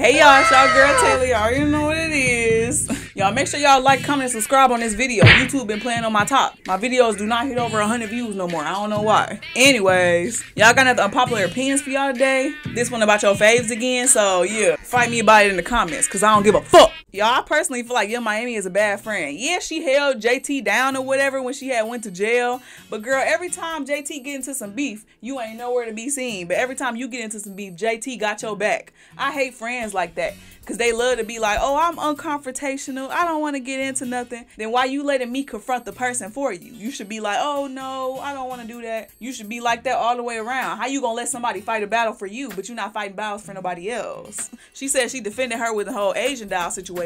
Hey y'all, it's y'all girl Taylor. Y'all already know what it is. Y'all make sure y'all like, comment, and subscribe on this video. YouTube been playing on my top. My videos do not hit over 100 views no more. I don't know why. Anyways, y'all got another unpopular opinions for y'all today. This one about your faves again. So yeah, fight me about it in the comments because I don't give a fuck. Y'all, I personally feel like Young Miami is a bad friend. Yeah, she held JT down or whatever when she had went to jail. But girl, every time JT get into some beef, you ain't nowhere to be seen. But every time you get into some beef, JT got your back. I hate friends like that because they love to be like, oh, I'm unconfrontational. I don't want to get into nothing. Then why you letting me confront the person for you? You should be like, oh no, I don't want to do that. You should be like that all the way around. How you gonna let somebody fight a battle for you, but you're not fighting battles for nobody else? She said she defended her with the whole Asian doll situation.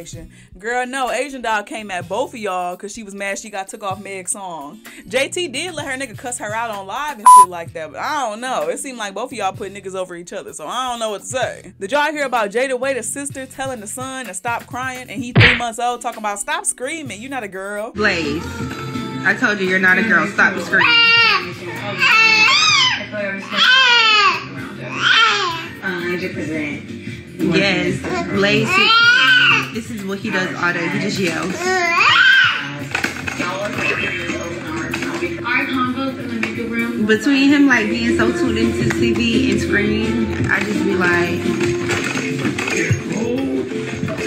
Girl, no, Asian doll came at both of y'all because she was mad she got took off Meg's song. JT did let her nigga cuss her out on live and shit like that, but I don't know. It seemed like both of y'all put niggas over each other, so I don't know what to say. Did y'all hear about Jada Waiter's sister telling the son to stop crying, and he 3 months old talking about stop screaming, you're not a girl? Blaze, I told you you're not a girl, stop screaming. 100%. Yes, Blaze, this is what he does all day, he just yells. Between him like being so tuned into TV and screaming, I just be like,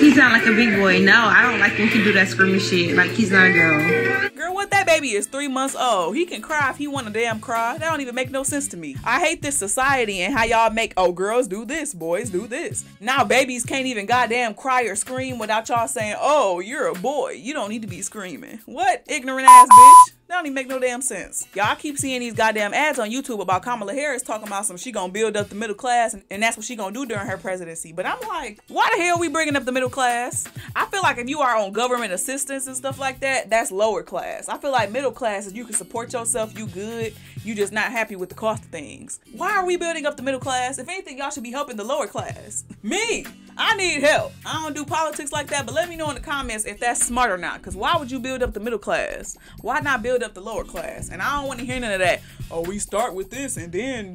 he sound like a big boy. No, I don't like when he do that screaming shit. Like, he's not a girl. Girl, what that baby is 3 months old. He can cry if he want to damn cry. That don't even make no sense to me. I hate this society and how y'all make, oh, girls do this, boys do this. Now babies can't even goddamn cry or scream without y'all saying, oh, you're a boy. You don't need to be screaming. What? Ignorant ass bitch. That don't even make no damn sense. Y'all keep seeing these goddamn ads on YouTube about Kamala Harris talking about some she gonna build up the middle class and that's what she gonna do during her presidency. But I'm like, why the hell we bringing up the middle class? I feel like if you are on government assistance and stuff like that, that's lower class. I feel like middle class is you can support yourself, you good, you just not happy with the cost of things. Why are we building up the middle class? If anything, y'all should be helping the lower class. Me, I need help. I don't do politics like that, but let me know in the comments if that's smart or not. Because why would you build up the middle class? Why not build up the lower class? And I don't want to hear none of that. Oh, we start with this and then...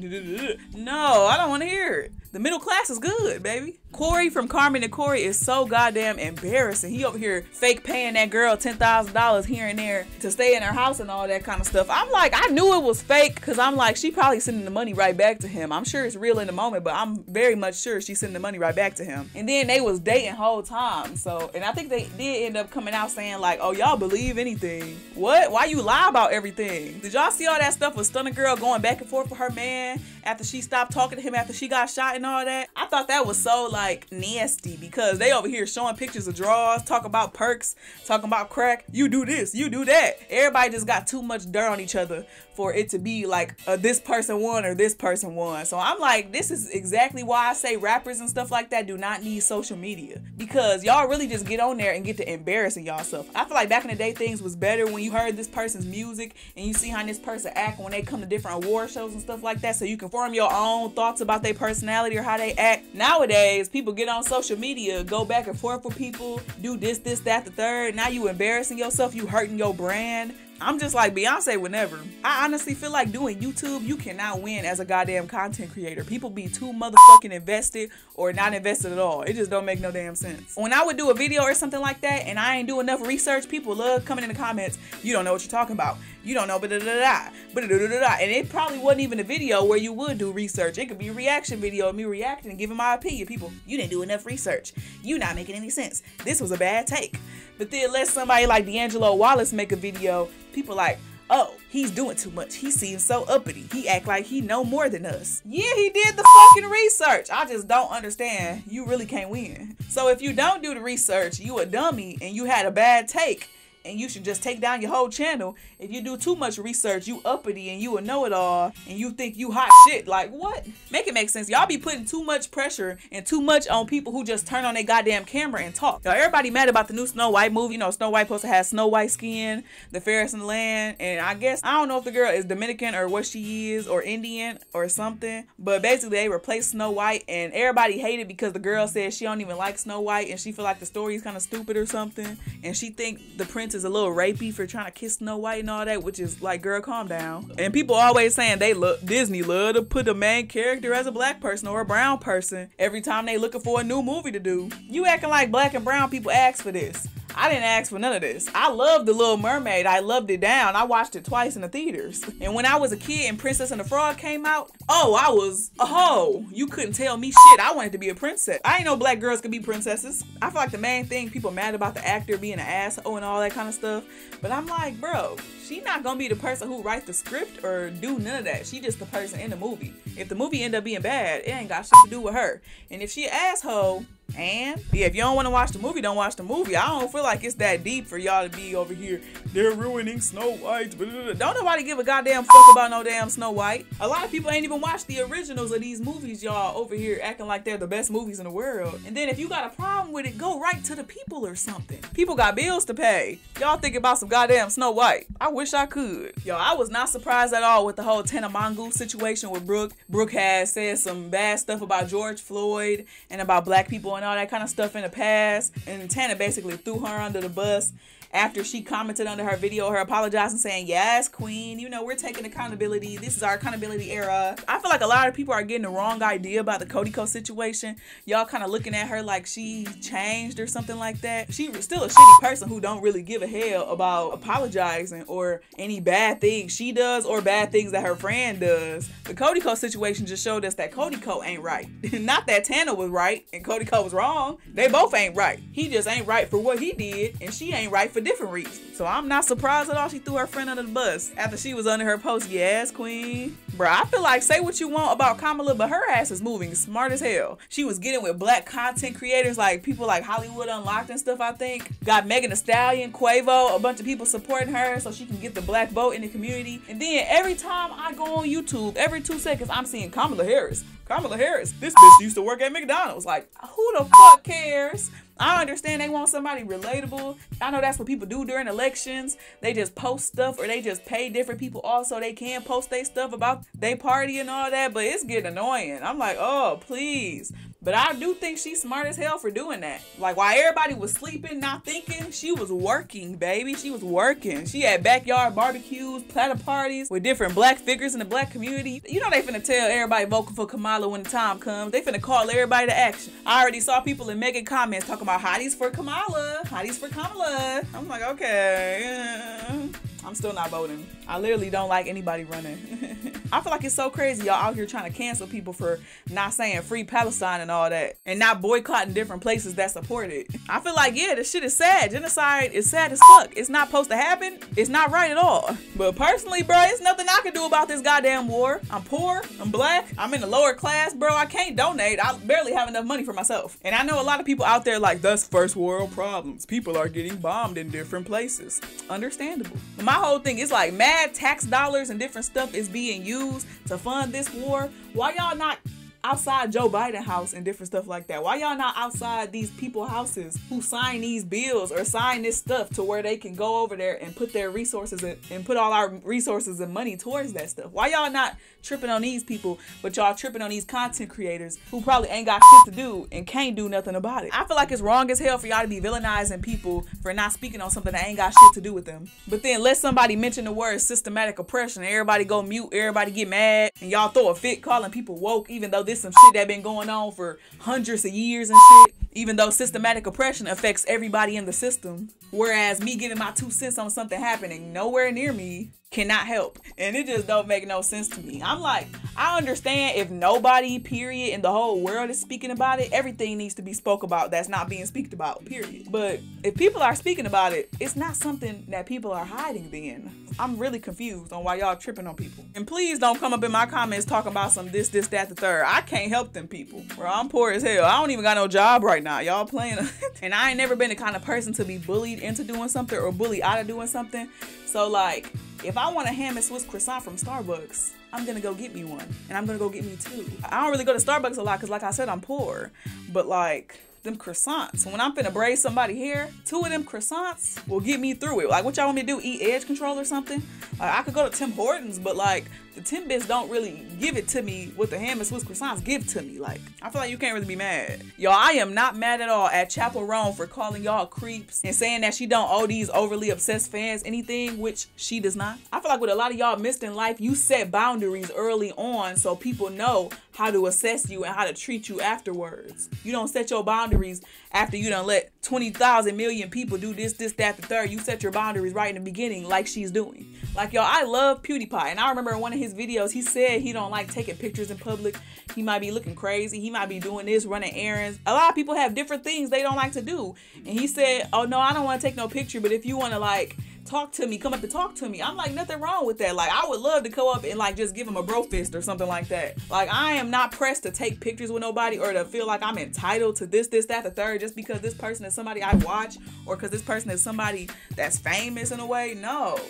No, I don't want to hear it. The middle class is good, baby. Corey from Carmen and Corey is so goddamn embarrassing. He over here fake paying that girl $10,000 here and there to stay in her house and all that kind of stuff. I'm like, I knew it was fake because I'm like, she probably sending the money right back to him. I'm sure it's real in the moment, but I'm very much sure she's sending the money right back to him. And then they was dating whole time. So, and I think they did end up coming out saying like, oh, y'all believe anything. What? Why you lie about everything? Did y'all see all that stuff with Stunner Girl going back and forth with her man after she stopped talking to him after she got shot and all that? I thought that was so like nasty because they over here showing pictures of draws, talking about perks, talking about crack. You do this, you do that. Everybody just got too much dirt on each other for it to be like this person won or this person won. So I'm like, this is exactly why I say rappers and stuff like that do not need social media, because y'all really just get on there and get to embarrassing y'allself. I feel like back in the day things was better when you heard this person's music and you see how this person act when they come to different award shows and stuff like that, so you can form your own thoughts about their personality or how they act. Nowadays people get on social media, go back and forth with people, do this, that, the third. Now you embarrassing yourself, you hurting your brand. I'm just like Beyonce whenever. I honestly feel like doing YouTube, you cannot win as a goddamn content creator. People be too motherfucking invested or not invested at all. It just don't make no damn sense. When I would do a video or something like that and I ain't do enough research, people love coming in the comments, you don't know what you're talking about. You don't know, and it probably wasn't even a video where you would do research. It could be a reaction video of me reacting and giving my opinion. People, you didn't do enough research. You not making any sense. This was a bad take. But then let somebody like D'Angelo Wallace make a video, people like, oh, he's doing too much. He seems so uppity. He act like he know more than us. Yeah, he did the fucking research. I just don't understand. You really can't win. So if you don't do the research, you a dummy and you had a bad take. And you should just take down your whole channel. If you do too much research, you uppity and you a know-it-all and you think you hot shit. Like, what? Make it make sense. Y'all be putting too much pressure and too much on people who just turn on their goddamn camera and talk. Y'all, everybody mad about the new Snow White movie. You know, Snow White supposed to have Snow White skin, the fairest in the land. And I guess, I don't know if the girl is Dominican or what she is, or Indian or something. But basically, they replaced Snow White and everybody hated because the girl said she don't even like Snow White and she feel like the story is kind of stupid or something. And she think the princess is a little rapey for trying to kiss Snow White and all that, which is like, girl, calm down. And people always saying Disney love to put the main character as a black person or a brown person every time they looking for a new movie to do. You acting like black and brown people ask for this. I didn't ask for none of this. I loved The Little Mermaid. I loved it down. I watched it twice in the theaters. And when I was a kid and Princess and the Frog came out, oh, I was a hoe. You couldn't tell me shit. I wanted to be a princess. I ain't know black girls could be princesses. I feel like the main thing people mad about the actor being an asshole and all that kind of stuff. But I'm like, bro, she not gonna be the person who writes the script or do none of that. She just the person in the movie. If the movie end up being bad, it ain't got shit to do with her. And if she an asshole, and yeah, if you don't want to watch the movie, don't watch the movie. I don't feel like it's that deep for y'all to be over here, they're ruining Snow White. Don't nobody give a goddamn fuck about no damn Snow White. A lot of people ain't even watched the originals of these movies, y'all over here acting like they're the best movies in the world. And then if you got a problem with it, go right to the people or something. People got bills to pay. Y'all thinking about some goddamn Snow White. I wish I could. Yo, I was not surprised at all with the whole Tana Mongoose situation with Brooke. Brooke has said some bad stuff about George Floyd and about black people and all that kind of stuff in the past, and Tana basically threw her under the bus after she commented under her video, her apologizing, saying, yes, queen, you know, we're taking accountability. This is our accountability era. I feel like a lot of people are getting the wrong idea about the Kodiko situation. Y'all kind of looking at her like she changed or something like that. She was still a shitty person who don't really give a hell about apologizing or any bad things she does or bad things that her friend does. The Kodiko situation just showed us that Kodiko ain't right. Not that Tana was right and Kodiko was wrong. They both ain't right. He just ain't right for what he did, and she ain't right for different reasons. So I'm not surprised at all she threw her friend under the bus after she was under her post. Yes, queen. Bruh, I feel like say what you want about Kamala, but her ass is moving smart as hell. She was getting with black content creators like people like Hollywood Unlocked and stuff, I think. Got Megan Thee Stallion, Quavo, a bunch of people supporting her so she can get the black vote in the community. And then every time I go on YouTube, every 2 seconds, I'm seeing Kamala Harris. Kamala Harris. This bitch used to work at McDonald's. Like, who the fuck cares? I understand they want somebody relatable. I know that's what people do during elections. They just post stuff or they just pay different people off so they can post their stuff about their party and all that. But it's getting annoying. I'm like, oh, please. But I do think she's smart as hell for doing that. Like, while everybody was sleeping, not thinking, she was working, baby. She was working. She had backyard barbecues, platter parties with different black figures in the black community. You know they finna tell everybody vote for Kamala when the time comes. They finna call everybody to action. I already saw people in Megan comments talking about hotties for Kamala, hotties for Kamala. I'm like, okay. I'm still not voting. I literally don't like anybody running. I feel like it's so crazy y'all out here trying to cancel people for not saying free Palestine and all that and not boycotting different places that support it. I feel like, yeah, this shit is sad. Genocide is sad as fuck. It's not supposed to happen. It's not right at all. But personally, bro, it's nothing I can do about this goddamn war. I'm poor. I'm black. I'm in the lower class, bro. I can't donate. I barely have enough money for myself. And I know a lot of people out there like, that's first world problems. People are getting bombed in different places. Understandable. My whole thing is like mad tax dollars and different stuff is being used to fund this war. Why y'all not outside Joe Biden house and different stuff like that? Why y'all not outside these people houses who sign these bills or sign this stuff to where they can go over there and put their resources and put all our resources and money towards that stuff? Why y'all not tripping on these people, but y'all tripping on these content creators who probably ain't got shit to do and can't do nothing about it? I feel like it's wrong as hell for y'all to be villainizing people for not speaking on something that ain't got shit to do with them. But then let somebody mention the word systematic oppression, everybody go mute, everybody get mad, and y'all throw a fit calling people woke, even though this some shit that been going on for hundreds of years and shit. Even though systematic oppression affects everybody in the system. Whereas me giving my 2 cents on something happening nowhere near me cannot help. And it just don't make no sense to me. I'm like, I understand if nobody, period, in the whole world is speaking about it, everything needs to be spoke about that's not being speaked about, period. But if people are speaking about it, it's not something that people are hiding then. I'm really confused on why y'all tripping on people. And please don't come up in my comments talking about some this, that, the third. I can't help them people. Bro, I'm poor as hell. I don't even got no job right now. Y'all playing. And I ain't never been the kind of person to be bullied into doing something or bullied out of doing something. So like, if I want a ham and Swiss croissant from Starbucks, I'm gonna go get me one. And I'm gonna go get me 2. I don't really go to Starbucks a lot because like I said, I'm poor. But like, them croissants. When I'm finna braid somebody hair, 2 of them croissants will get me through it. Like, what y'all want me to do? Eat edge control or something? Like, I could go to Tim Hortons, but like, the Timbits don't really give it to me with the ham and Swiss croissants give to me. Like, I feel like you can't really be mad. Y'all, I am not mad at all at Chapel Roan for calling y'all creeps and saying that she don't owe these overly obsessed fans anything, which she does not. I feel like with a lot of y'all missed in life, you set boundaries early on so people know how to assess you and how to treat you afterwards. You don't set your boundaries after you done let 20,000 million people do this, that, the third. You set your boundaries right in the beginning like she's doing. Like, y'all, I love PewDiePie, and I remember in one of his videos, he said he don't like taking pictures in public. He might be looking crazy. He might be doing this, running errands. A lot of people have different things they don't like to do. And he said, oh no, I don't want to take no picture, but if you want to like talk to me, come up and talk to me. I'm like, nothing wrong with that. Like, I would love to go up and like just give him a bro fist or something like that. Like, I am not pressed to take pictures with nobody or to feel like I'm entitled to this, that, the third, just because this person is somebody I watch or because this person is somebody that's famous in a way. No.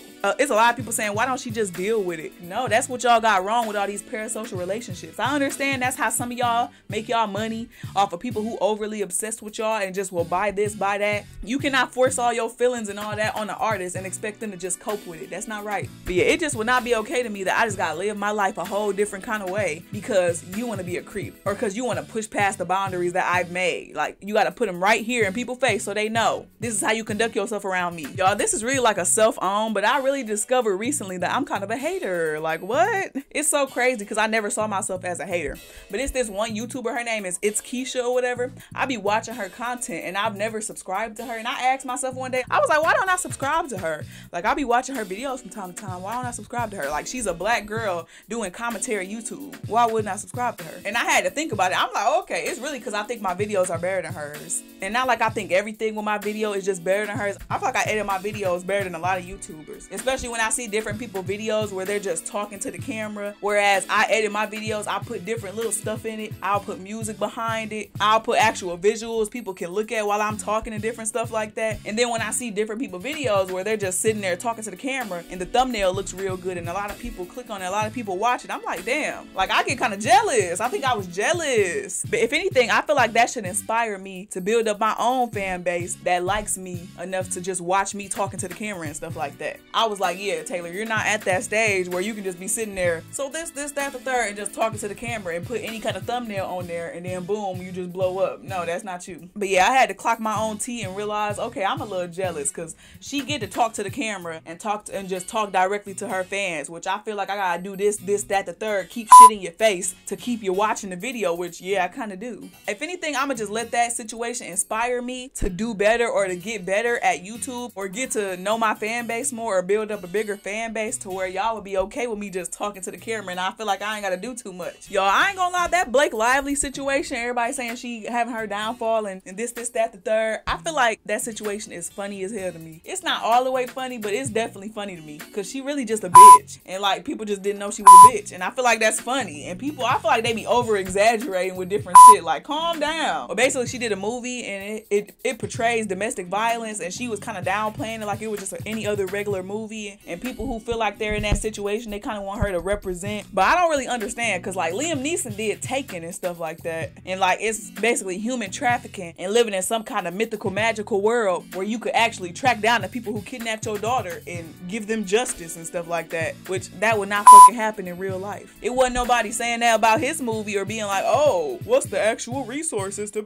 It's a lot of people saying, why don't she just deal with it? No, that's what y'all got wrong with all these parasocial relationships. I understand that's how some of y'all make y'all money off of people who overly obsessed with y'all and just will buy this, buy that. You cannot force all your feelings and all that on the artist and expect them to just cope with it. That's not right. But yeah, it just would not be okay to me that I just gotta live my life a whole different kind of way because you want to be a creep or because you want to push past the boundaries that I've made. Like, you gotta put them right here in people's face so they know this is how you conduct yourself around me. Y'all, this is really like a self-own, but I really discovered recently that I'm kind of a hater. Like, what? It's so crazy because I never saw myself as a hater. But it's this one YouTuber, her name is It's Keisha or whatever. I be watching her content and I've never subscribed to her. And I asked myself one day, I was like, why don't I subscribe to her? Like, I be watching her videos from time to time. Why don't I subscribe to her? Like, she's a black girl doing commentary YouTube. Why wouldn't I subscribe to her? And I had to think about it. I'm like, okay, it's really because I think my videos are better than hers. And not like I think everything with my video is just better than hers. I feel like I edit my videos better than a lot of YouTubers. Especially when I see different people videos where they're just talking to the camera. Whereas I edit my videos, I put different little stuff in it. I'll put music behind it. I'll put actual visuals people can look at while I'm talking and different stuff like that. And then when I see different people videos where they're just sitting there talking to the camera and the thumbnail looks real good and a lot of people click on it, a lot of people watch it, I'm like, damn, like I get kind of jealous. I think I was jealous. But if anything, I feel like that should inspire me to build up my own fan base that likes me enough to just watch me talking to the camera and stuff like that. I was like, yeah, Taylor, you're not at that stage where you can just be sitting there, so this, that, the third, and just talking to the camera and put any kind of thumbnail on there and then boom, you just blow up. No, that's not you. But yeah, I had to clock my own tea and realize, okay, I'm a little jealous because she get to talk to the camera and just talk directly to her fans, which I feel like I gotta do this, that, the third, keep shit in your face to keep you watching the video, which yeah, I kind of do. If anything, I'ma just let that situation inspire me to do better or to get better at YouTube or get to know my fan base more or build up a bigger fan base to where y'all would be okay with me just talking to the camera and I feel like I ain't gotta do too much. Y'all, I ain't gonna lie, that Blake Lively situation, everybody saying she having her downfall and this, that, the third, I feel like that situation is funny as hell to me. It's not all the way funny, but it's definitely funny to me because she really just a bitch and like people just didn't know she was a bitch and I feel like that's funny and people, I feel like they be over exaggerating with different shit, like calm down. But basically she did a movie and it portrays domestic violence and she was kind of downplaying it like it was just any other regular movie, and people who feel like they're in that situation, they kind of want her to represent, but I don't really understand because like Liam Neeson did Taken and stuff like that, and like it's basically human trafficking and living in some kind of mythical magical world where you could actually track down the people who kidnapped your daughter and give them justice and stuff like that, which that would not fucking happen in real life. It wasn't nobody saying that about his movie or being like, oh, what's the actual resources to...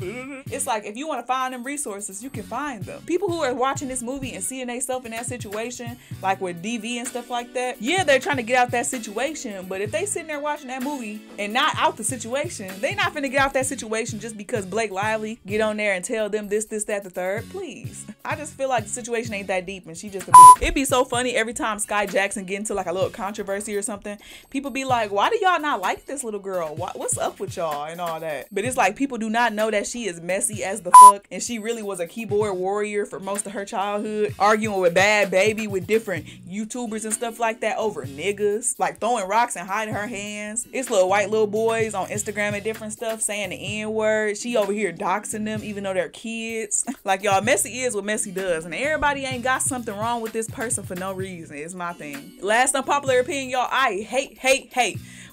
It's like, if you want to find them resources, you can find them. People who are watching this movie and seeing themselves in that situation, like with DV and stuff like that, yeah, they're trying to get out that situation, but if they sitting there watching that movie and not out the situation, they not finna get out that situation just because Blake Lively get on there and tell them this, that, the third. Please. I just feel like the situation ain't that deep and she just a bitch. It'd be so funny every time Sky Jackson get into like a little controversy or something, people be like, why do y'all not like this little girl? What's up with y'all and all that? But it's like people do not know that she is messy as the fuck and she really was a keyboard warrior for most of her childhood, arguing with Bad Baby with different YouTubers and stuff like that over niggas, like throwing rocks and hiding her hands. It's little white little boys on Instagram and different stuff saying the N-word. She over here doxing them even though they're kids. Like, y'all, messy is what messy does, and everybody ain't got something wrong with this person for no reason. It's my thing. Last unpopular opinion, y'all, I hate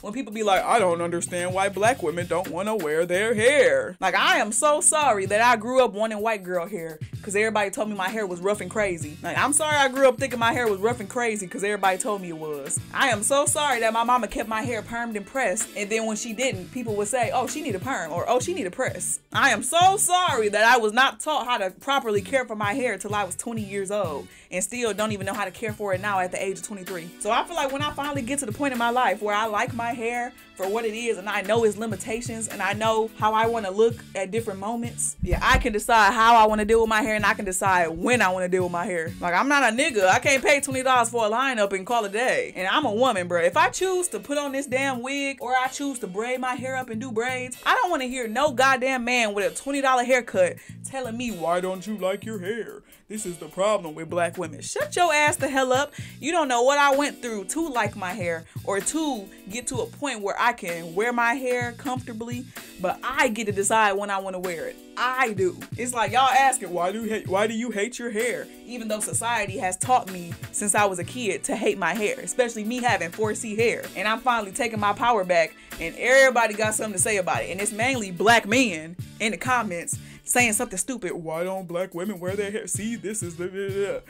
when people be like, I don't understand why black women don't want to wear their hair. Like, I am so sorry that I grew up wanting white girl hair because everybody told me my hair was rough and crazy. Like, I'm sorry I grew up thinking my hair was rough and crazy because everybody told me it was. I am so sorry that my mama kept my hair permed and pressed, and then when she didn't, people would say, oh, she need a perm, or oh, she need a press. I am so sorry that I was not taught how to properly care for my hair till I was 20 years old, and still don't even know how to care for it now at the age of 23. So I feel like when I finally get to the point in my life where I like my hair for what it is, and I know its limitations, and I know how I want to look at different moments, yeah, I can decide how I want to deal with my hair, and I can decide when I want to deal with my hair. Like, I'm not a nigga. I can't pay $20 for a lineup and call it a day. And I'm a woman, bro. If I choose to put on this damn wig, or I choose to braid my hair up and do braids, I don't want to hear no goddamn man with a $20 haircut telling me, why don't you like your hair? This is the problem with black women. Shut your ass the hell up. You don't know what I went through to like my hair, or to get to a point where I can wear my hair comfortably, but I get to decide when I want to wear it. I do. It's like y'all asking, why do you hate your hair? Even though society has taught me since I was a kid to hate my hair, especially me having 4C hair. And I'm finally taking my power back, and everybody got something to say about it. And it's mainly black men in the comments saying something stupid. Why don't black women wear their hair? See, this is the...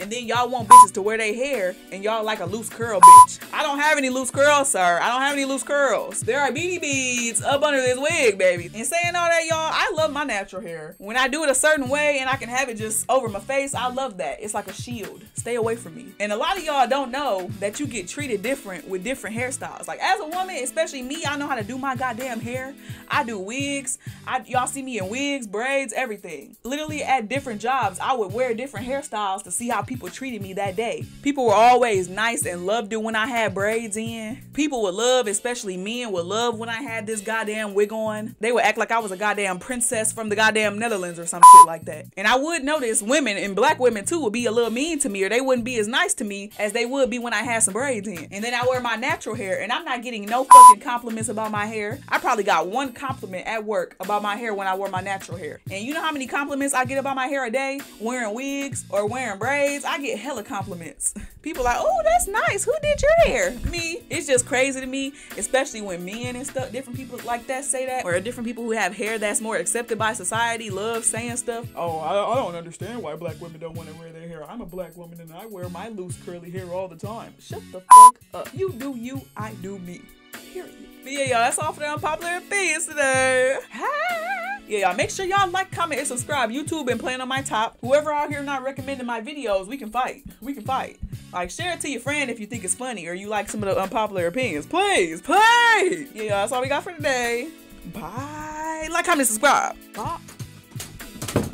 And then y'all want bitches to wear their hair, and y'all like a loose curl bitch. I don't have any loose curls, sir. I don't have any loose curls. There are beady beads up under this wig, baby. And saying all that, y'all, I love my natural hair. When I do it a certain way and I can have it just over my face, I love that. It's like a shield. Stay away from me. And a lot of y'all don't know that you get treated different with different hairstyles. Like, as a woman, especially me, I know how to do my goddamn hair. I do wigs. Y'all see me in wigs, braids, everything. Literally at different jobs, I would wear different hairstyles to see how people treated me that day. People were always nice and loved it when I had braids in. People would love, especially men would love when I had this goddamn wig on. They would act like I was a goddamn princess from the goddamn Netherlands or some shit like that. And I would notice women, and black women too, would be a little mean to me, or they wouldn't be as nice to me as they would be when I had some braids in. And then I wear my natural hair, and I'm not getting no fucking compliments about my hair. I probably got one compliment at work about my hair when I wore my natural hair. And you know how many compliments I get about my hair a day? Wearing wigs or wearing braids, I get hella compliments. People like, oh, that's nice. Who did your hair? Me. It's just crazy to me, especially when men and stuff, different people like that say that, or different people who have hair that's more accepted by society love saying stuff. Oh, I don't understand why black women don't want to wear their hair. I'm a black woman and I wear my loose curly hair all the time. Shut the fuck up. You do you, I do me. Period. But yeah, y'all, that's all for the unpopular opinions today. Yeah, y'all, make sure y'all like, comment, and subscribe. YouTube been playing on my top. Whoever out here not recommending my videos, we can fight. We can fight. Like, share it to your friend if you think it's funny or you like some of the unpopular opinions. Please, please. Yeah, y'all, that's all we got for today. Bye. Like, comment, subscribe. Bye.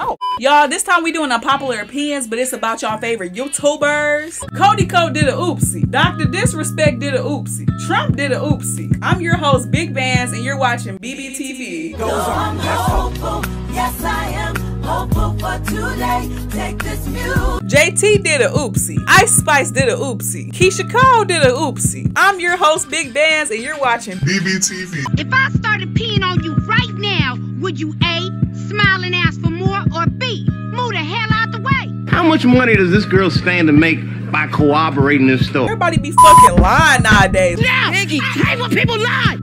Oh, y'all, this time we doing unpopular opinions, but it's about y'all favorite YouTubers. Cody Code did a oopsie. Dr. Disrespect did a oopsie. Trump did a oopsie. I'm your host, Big Bands, and you're watching BBTV. Goes on. Hopeful. Yes, I am hopeful for today. Take this view. JT did a oopsie. Ice Spice did a oopsie. Keisha Cole did a oopsie. I'm your host, Big Bands, and you're watching BBTV. If I started peeing on you right now, would you A, smile and ask for more, or B, move the hell out the way? How much money does this girl stand to make by corroborating this story? Everybody be fucking lying nowadays. Yeah, Iggy, I hate when people lie.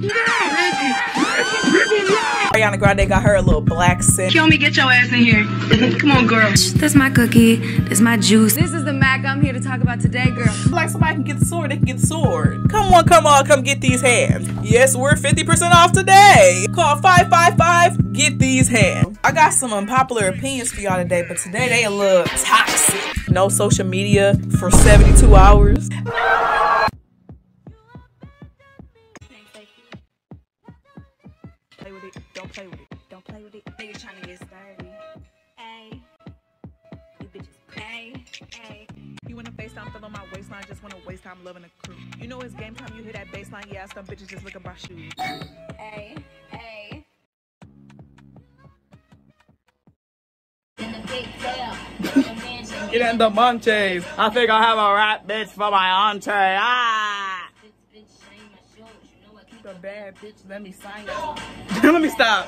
Ariana Grande got her a little black scent. Kill me, get your ass in here. Come on, girl. That's my cookie. That's my juice. This is the Mac I'm here to talk about today, girl. Like somebody can get the sword, they can get the sword. Come on, come get these hands. Yes, we're 50% off today. Call 555, get these hands. I got some unpopular opinions for y'all today, but today they a little toxic. No social media for 72 hours. Play with it, don't play with it, don't play with it. Niggas trying to get started. Ay, you bitches. Ay. You wanna FaceTime, fill on my waistline, just wanna waste time loving a crew. You know it's game time, you hear that baseline, yeah, some bitches just look at my shoes. Ay. Get in the munchies. I think I have a rat bitch for my entree. Ah! The bad bitch, let me sign it. Let me stop.